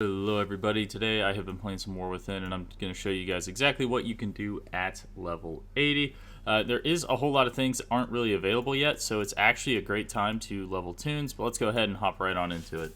Hello everybody, today I have been playing some War Within and I'm going to show you guys exactly what you can do at level 80. There is a whole lot of things that aren't really available yet, so it's actually a great time to level tunes, but let's go ahead and hop right on into it.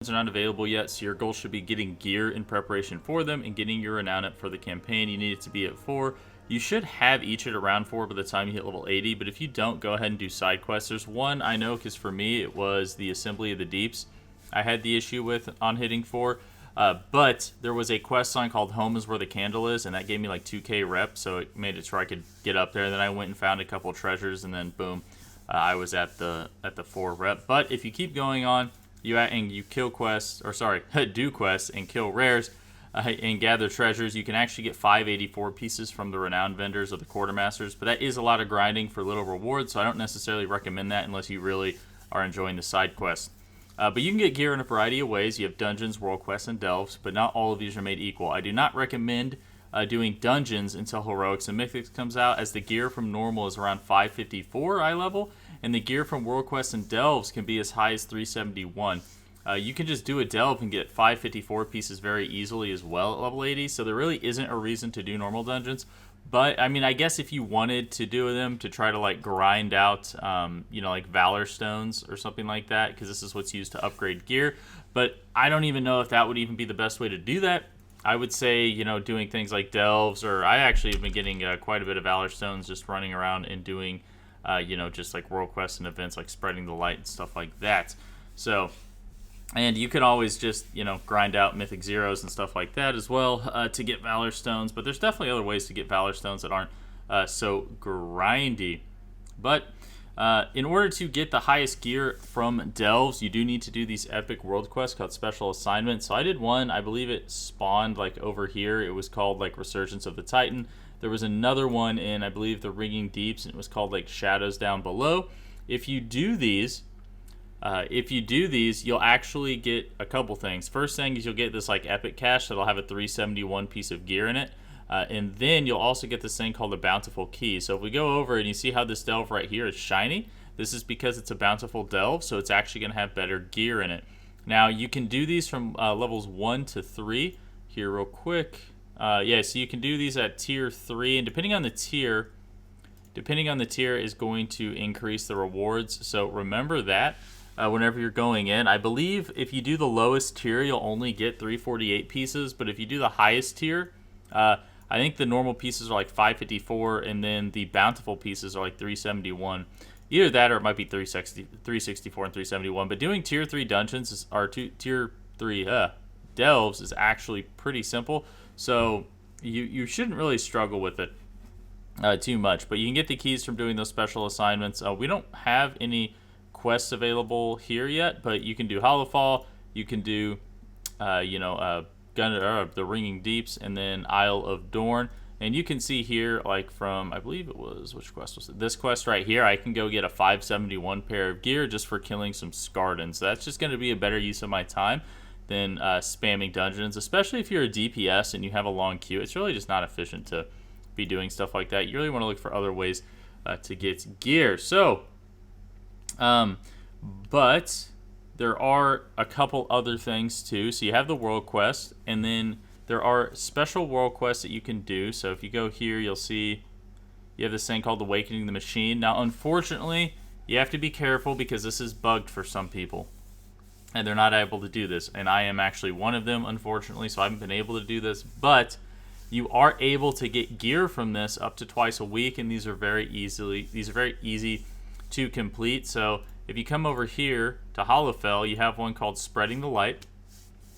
Are not available yet, so your goal should be getting gear in preparation for them and getting your renown up for the campaign. You need it to be at 4. You should have each at around 4 by the time you hit level 80, but if you don't, go ahead and do side quests. There's one I know, because for me it was the Assembly of the Deeps I had the issue with on hitting 4, but there was a quest line called Home is Where the Candle Is, and that gave me like 2k rep, so it made it so I could get up there. Then I went and found a couple treasures, and then boom, I was at the 4 rep. But if you keep going on, you kill quests, or sorry, do quests and kill rares and gather treasures, you can actually get 584 pieces from the renowned vendors or the quartermasters, but that is a lot of grinding for little rewards, so I don't necessarily recommend that unless you really are enjoying the side quests. But you can get gear in a variety of ways. You have dungeons, world quests, and delves, but not all of these are made equal. I do not recommend doing dungeons until Heroics and Mythics comes out, as the gear from normal is around 554 eye level, and the gear from World Quests and Delves can be as high as 371. You can just do a delve and get 554 pieces very easily as well at level 80, so there really isn't a reason to do normal dungeons. But, I mean, I guess if you wanted to do them to try to, like, grind out, like Valor Stones or something like that, because this is what's used to upgrade gear. But I don't even know if that would even be the best way to do that. I would say, doing things like delves, or I actually have been getting quite a bit of Valor Stones just running around and doing, just like world quests and events like spreading the light and stuff like that. So, and you can always just, grind out Mythic Zeros and stuff like that as well to get Valor Stones. But there's definitely other ways to get Valor Stones that aren't so grindy. But in order to get the highest gear from delves, you do need to do these epic world quests called special assignments. So I did one, I believe it spawned like over here. It was called like Resurgence of the Titan. There was another one in, I believe, the Ringing Deeps, and it was called like Shadows Down Below. If you do these, you'll actually get a couple things. First thing is you'll get this like epic cache that'll have a 371 piece of gear in it. And then you'll also get this thing called the Bountiful Key. So if we go over and you see how this delve right here is shiny, this is because it's a Bountiful delve, so it's actually going to have better gear in it. Now, you can do these from levels 1 to 3 here real quick. So you can do these at tier 3, and depending on the tier is going to increase the rewards. So remember that whenever you're going in. I believe if you do the lowest tier, you'll only get 348 pieces, but if you do the highest tier, I think the normal pieces are like 554, and then the bountiful pieces are like 371. Either that or it might be 364 and 371. But doing tier 3 dungeons tier 3 delves is actually pretty simple. So you shouldn't really struggle with it too much. But you can get the keys from doing those special assignments. We don't have any quests available here yet, but you can do Hollowfall. You can do, the Ringing Deeps, and then Isle of Dorn. And you can see here, like from, I believe it was, which quest was it? This quest right here, I can go get a 571 pair of gear just for killing some Skardens. So that's just going to be a better use of my time than spamming dungeons, especially if you're a DPS and you have a long queue. It's really just not efficient to be doing stuff like that. You really want to look for other ways to get gear. So, but there are a couple other things too. So you have the world quest, and then there are special world quests that you can do. So if you go here, you'll see you have this thing called Awakening the Machine. Now, unfortunately, you have to be careful because this is bugged for some people, and they're not able to do this. And I am actually one of them, unfortunately, so I haven't been able to do this. But you are able to get gear from this up to twice a week, and these are very easy to complete. So if you come over here to Hollowfell, you have one called Spreading the Light.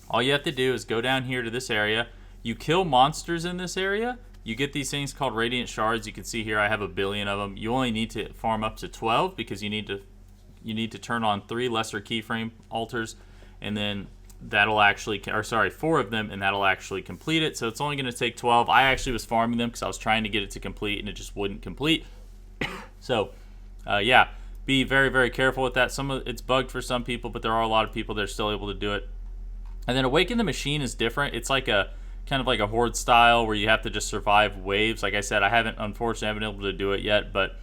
All you have to do is go down here to this area. You kill monsters in this area. You get these things called Radiant Shards. You can see here I have 1 billion of them. You only need to farm up to 12 because you need to turn on 3 lesser keyframe altars, and then that'll actually, 4 of them, and that'll actually complete it. So it's only going to take 12. I actually was farming them because I was trying to get it to complete, and it just wouldn't complete. So, yeah. Be very, very careful with that. It's bugged for some people, but there are a lot of people that are still able to do it. And then Awaken the Machine is different. It's like a kind of like a horde style where you have to just survive waves. Like I said, I haven't, unfortunately, been able to do it yet, but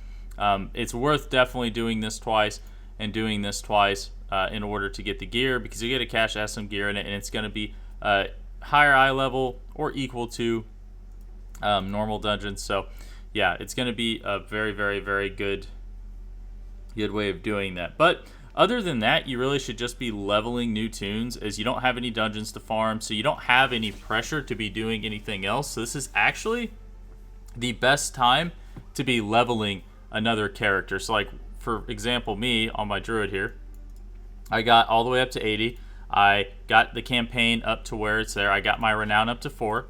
it's worth definitely doing this twice and doing this twice in order to get the gear, because you get a cache that has some gear in it, and it's going to be higher eye level or equal to normal dungeons. So yeah, it's going to be a very, very, very good way of doing that. But other than that, you really should just be leveling new tunes, as you don't have any dungeons to farm, so you don't have any pressure to be doing anything else. So this is actually the best time to be leveling another character. So like, for example, me on my druid here, I got all the way up to 80. I got the campaign up to where it's there. I got my renown up to 4.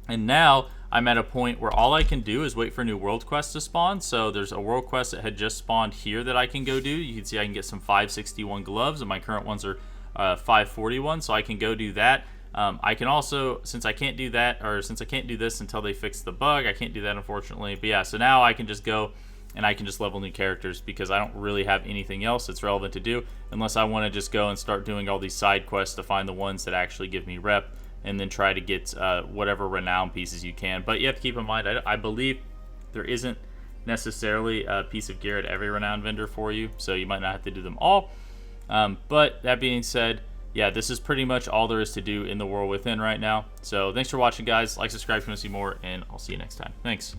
And now I'm at a point where all I can do is wait for new world quests to spawn. So there's a world quest that had just spawned here that I can go do. You can see I can get some 561 gloves, and my current ones are 541, so I can go do that. I can also, since I can't do that, or since I can't do this until they fix the bug, I can't do that, unfortunately. But yeah, so now I can just go and I can just level new characters, because I don't really have anything else that's relevant to do, unless I want to just go and start doing all these side quests to find the ones that actually give me rep, and then try to get whatever renown pieces you can. But you have to keep in mind, I believe there isn't necessarily a piece of gear at every renown vendor for you, so you might not have to do them all. But that being said, yeah, this is pretty much all there is to do in the World Within right now. So thanks for watching, guys. Like, subscribe if you want to see more, and I'll see you next time. Thanks.